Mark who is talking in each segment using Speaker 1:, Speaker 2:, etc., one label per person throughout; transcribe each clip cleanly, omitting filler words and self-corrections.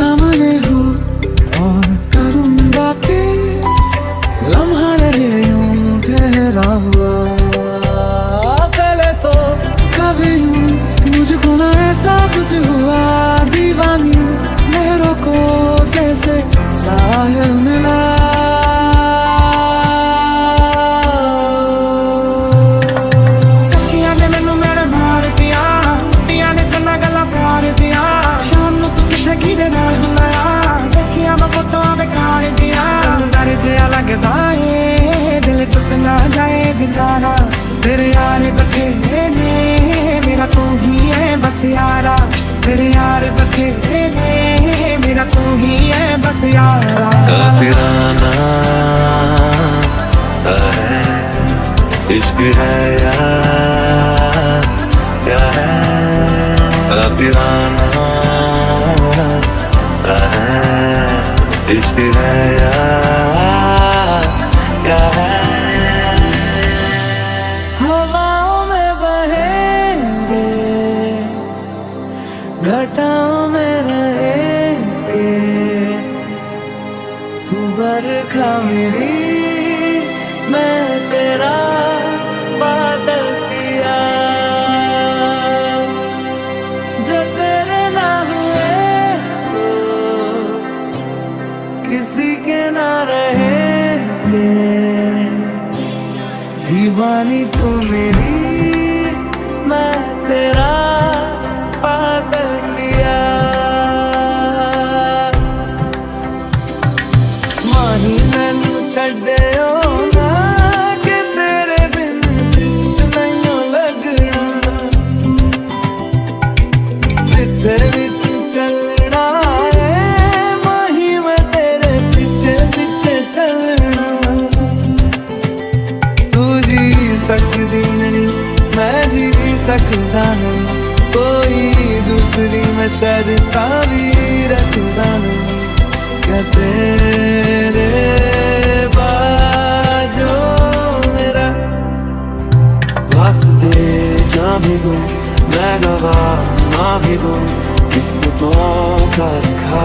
Speaker 1: सामने हूँ और करूँ बातें, लम्हा रहे यूं ठहरा हुआ। पहले तो कभी यूं मुझको ना ऐसा कुछ हुआ, दीवानी लहरों को जैसे साहिल मिला। सखियां ने मैनू मेरे मार दिया, कुड़ियां ने चन्ना गला मार दिया। शाम नू तू किथे किदे नाल हुंदा आ, देखिया मैं फोटोआं बेकार दिया। डर जिहा लगदा ए दिल टुट ना जाए बेचारा, तेरे यार बथेरे ने मेरा तू ही है बस यारा। तेरे यार बथेरे ने मेरा तू ही है बस यारा।
Speaker 2: काफिराना सा है इश्क है यार, क्या है काफिराना सा है इश्क है यार, क्या है।
Speaker 1: हवाओं में बहेंगे, घटाओं में रहेंगे, तू बरखा मेरी मैं तेरा बादल पिया। जो तेरे ना हुए तो किसी के ना रहेंगे, दीवानी तू मेरी मैं तेरा पागल पिया। माही मैनू छड्डियो ना कि तेरे बिन दिल नहीं लगना, जिथे भी तू चलना है माही मैं तेरे पीछे पीछे चलना। तू जी सकदी नहीं मैं जी सकदा नहीं, कोई दूसरी मैं शर्ता भी रखदा नहीं। क्या तेरे बाजो मेरा वास्ते जा भी दूं मैं गवाह ना भी दूं, किस्मतों का लिखा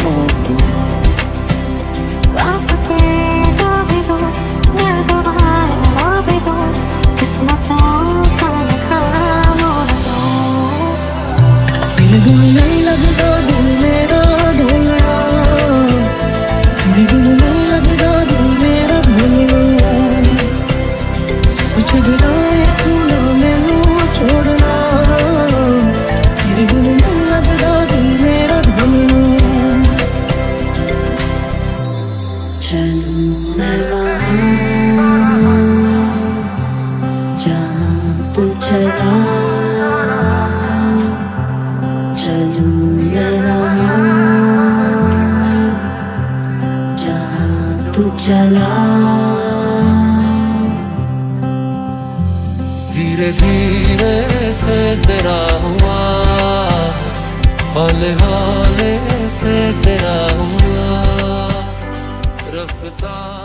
Speaker 1: मोड़ दूं।
Speaker 3: वास्ते जा भी दूं मैं गवाह ना भी दूं, किस्मतों का लिखा मोड़ दूं।
Speaker 1: तेरे बिन नहीं लगदा दिल मेरा ढोलना, तेरे बिन नहीं लगदा दिल मेरा ढोलना। सब छड्डना है तू ना मैनू छोड़ना, तेरे बिन नहीं लगदा दिल मेरा ढोलना।
Speaker 3: चलूं मैं वहाँ जहाँ तू चला, चलूं मैं वहाँ जहाँ तू चला।
Speaker 2: धीरे धीरे से तेरा हुआ, हौले हौले से तेरा हुआ, रफ्तार